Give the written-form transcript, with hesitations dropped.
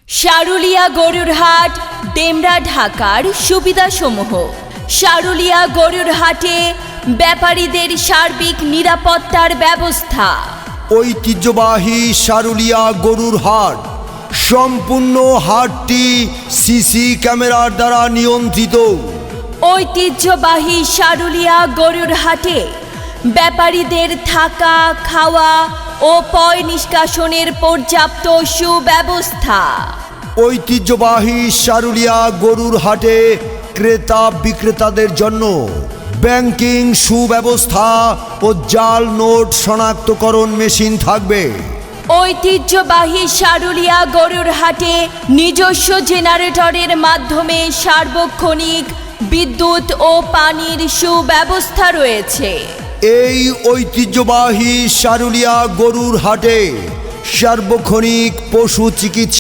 সারুলিয়া গরুর হাট, ডেমরা, ঢাকার সুবিধাসমূহ। সারুলিয়া গরুর হাটে ব্যাপারীদের সার্বিক নিরাপত্তার ব্যবস্থা। ঐতিহ্যবাহী সারুলিয়া গরুর হাট। সম্পূর্ণ হাটটি সিসি ক্যামেরার দ্বারা নিয়ন্ত্রিত। ঐতিহ্যবাহী সারুলিয়া গরুর হাটে ব্যাপারীদের থাকা, খাওয়া ও পয় নিষ্কাশনের পর্যাপ্ত সুব্যবস্থা। ঐতিহ্যবাহী সারুলিয়া গরুর হাটে ক্রেতা বিক্রেতাদের জন্য ব্যাংকিং সুব্যবস্থা ও জাল নোট শনাক্তকরণ মেশিন থাকবে। ঐতিহ্যবাহী সারুলিয়া গরুর হাটে নিজস্ব জেনারেটরের মাধ্যমে সার্বক্ষণিক বিদ্যুৎ ও পানির সুব্যবস্থা রয়েছে। এই ঐতিহ্যবাহী সারুলিয়া গরুর হাটে সার্বক্ষণিক পশু চিকিৎসা